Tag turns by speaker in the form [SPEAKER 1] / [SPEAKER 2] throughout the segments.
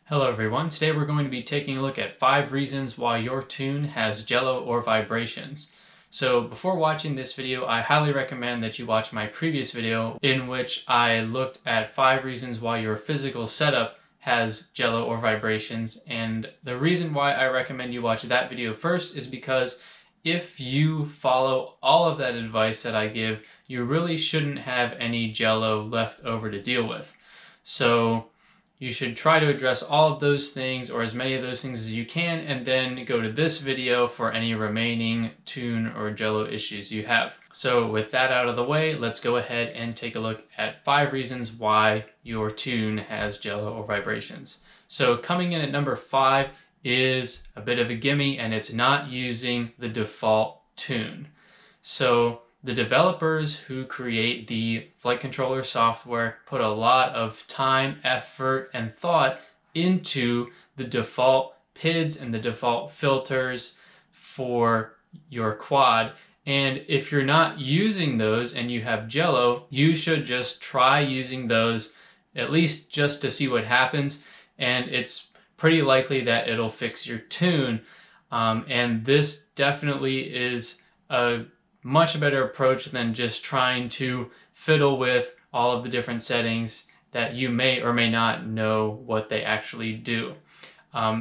[SPEAKER 1] Hello everyone, today we're going to be taking a look at 5 reasons why your tune has jello or vibrations. So before watching this video, I highly recommend that you watch my previous video in which I looked at 5 reasons why your physical setup has jello or vibrations. And the reason why I recommend you watch that video first is because if you follow all of that advice that I give, you really shouldn't have any jello left over to deal with. So you should try to address all of those things, or as many of those things as you can, and then go to this video for any remaining tune or jello issues you have. So with that out of the way, let's go ahead and take a look at 5 reasons why your tune has jello or vibrations. So coming in at number 5 is a bit of a gimme, and it's not using the default tune. So the developers who create the flight controller software put a lot of time, effort, and thought into the default PIDs and the default filters for your quad. And if you're not using those and you have jello, you should just try using those, at least just to see what happens. And it's pretty likely that it'll fix your tune. And this definitely is a much better approach than just trying to fiddle with all of the different settings that you may or may not know what they actually do.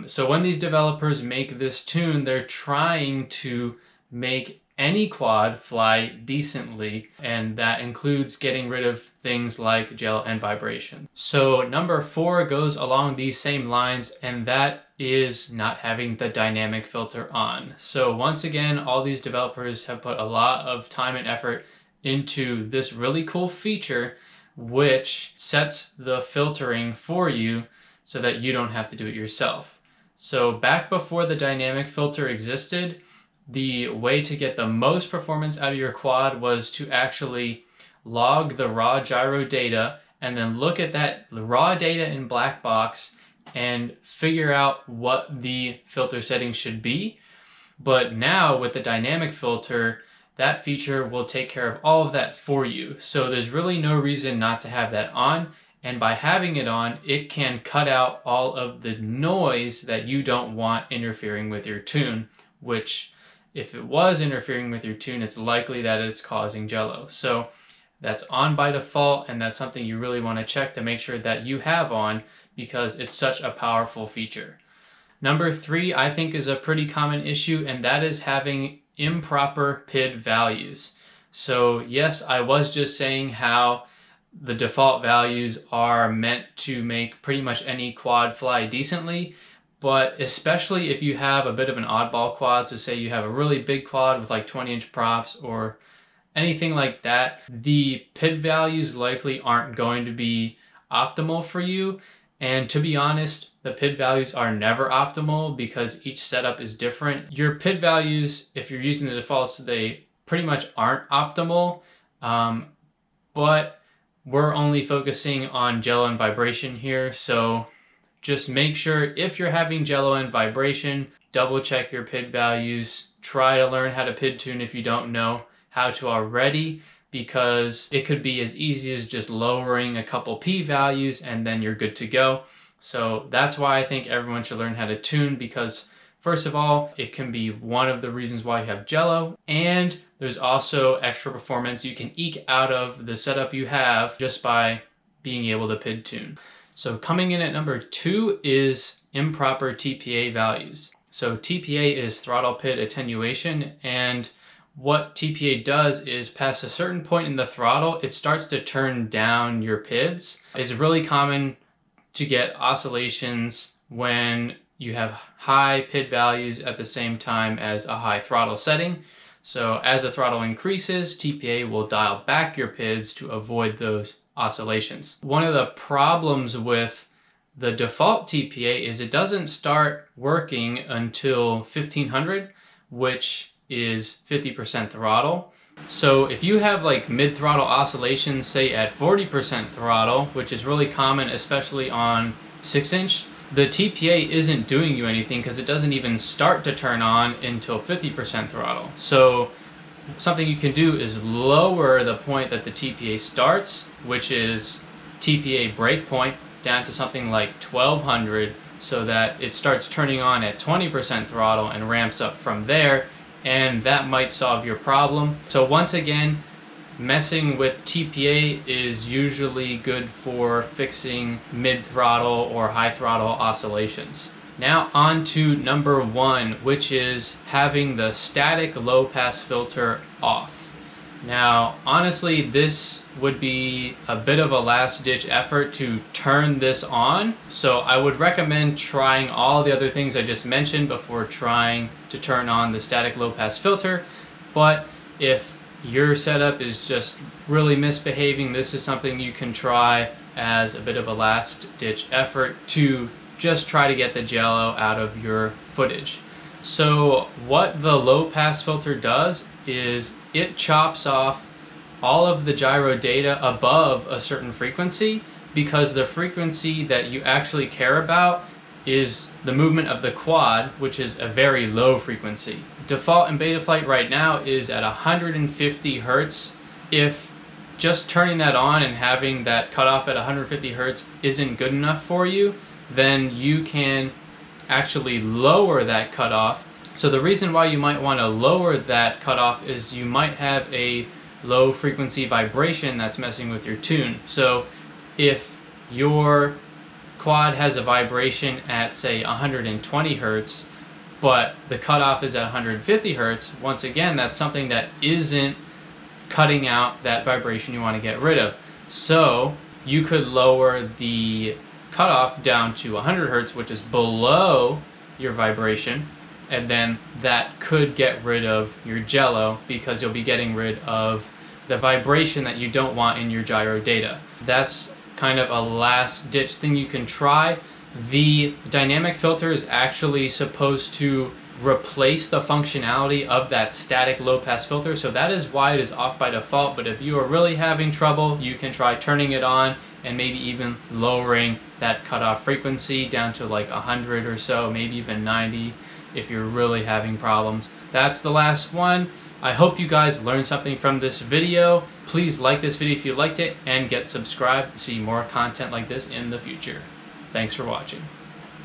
[SPEAKER 1] So when these developers make this tune, they're trying to make any quad fly decently, and that includes getting rid of things like jello and vibration. So number 4 goes along these same lines, and that is not having the dynamic filter on. So once again, all these developers have put a lot of time and effort into this really cool feature which sets the filtering for you so that you don't have to do it yourself. So back before the dynamic filter existed, the way to get the most performance out of your quad was to actually log the raw gyro data and then look at that raw data in black box and figure out what the filter settings should be. But now with the dynamic filter, that feature will take care of all of that for you. So there's really no reason not to have that on. And by having it on, it can cut out all of the noise that you don't want interfering with your tune, which if it was interfering with your tune, it's likely that it's causing jello. So that's on by default, and that's something you really want to check to make sure that you have on, because it's such a powerful feature. Number 3, I think, is a pretty common issue, and that is having improper PID values. So yes, I was just saying how the default values are meant to make pretty much any quad fly decently, but especially if you have a bit of an oddball quad, so say you have a really big quad with like 20-inch props or anything like that, the PID values likely aren't going to be optimal for you. And to be honest, the PID values are never optimal because each setup is different. Your PID values, if you're using the defaults, they pretty much aren't optimal, but we're only focusing on jello and vibration here. So just make sure if you're having jello and vibration, double check your PID values. Try to learn how to PID tune if you don't know how to already, because it could be as easy as just lowering a couple P values and then you're good to go. So that's why I think everyone should learn how to tune, because first of all, it can be one of the reasons why you have jello, and there's also extra performance you can eke out of the setup you have just by being able to PID tune. So coming in at number 2 is improper TPA values. So TPA is throttle PID attenuation, and what TPA does is past a certain point in the throttle, it starts to turn down your PIDs. It's really common to get oscillations when you have high PID values at the same time as a high throttle setting. So as the throttle increases, TPA will dial back your PIDs to avoid those oscillations. One of the problems with the default TPA is it doesn't start working until 1500, which is 50% throttle. So if you have like mid-throttle oscillations, say at 40% throttle, which is really common, especially on 6-inch, the TPA isn't doing you anything because it doesn't even start to turn on until 50% throttle. So something you can do is lower the point that the TPA starts, which is TPA breakpoint, down to something like 1200 so that it starts turning on at 20% throttle and ramps up from there, and that might solve your problem. So once again, messing with TPA is usually good for fixing mid-throttle or high throttle oscillations. Now on to number 1, which is having the static low pass filter off. Now honestly, this would be a bit of a last ditch effort to turn this on, so I would recommend trying all the other things I just mentioned before trying to turn on the static low pass filter. But if your setup is just really misbehaving, this is something you can try as a bit of a last ditch effort to just try to get the Jello out of your footage. So what the low pass filter does is it chops off all of the gyro data above a certain frequency, because the frequency that you actually care about is the movement of the quad, which is a very low frequency. Default in Betaflight right now is at 150 Hertz. If just turning that on and having that cutoff at 150 Hertz isn't good enough for you, then you can actually lower that cutoff. So the reason why you might want to lower that cutoff is you might have a low frequency vibration that's messing with your tune. So if your quad has a vibration at say 120 Hertz, but the cutoff is at 150 Hertz, once again, that's something that isn't cutting out that vibration you want to get rid of. So you could lower the cutoff down to 100 Hertz, which is below your vibration, and then that could get rid of your Jello, because you'll be getting rid of the vibration that you don't want in your gyro data. That's kind of a last ditch thing you can try. The dynamic filter is actually supposed to replace the functionality of that static low pass filter, so that is why it is off by default. But if you are really having trouble, you can try turning it on and maybe even lowering that cutoff frequency down to like 100 or so, maybe even 90 if you're really having problems. That's the last one. I hope you guys learned something from this video. Please like this video if you liked it, and get subscribed to see more content like this in the future. Thanks for watching.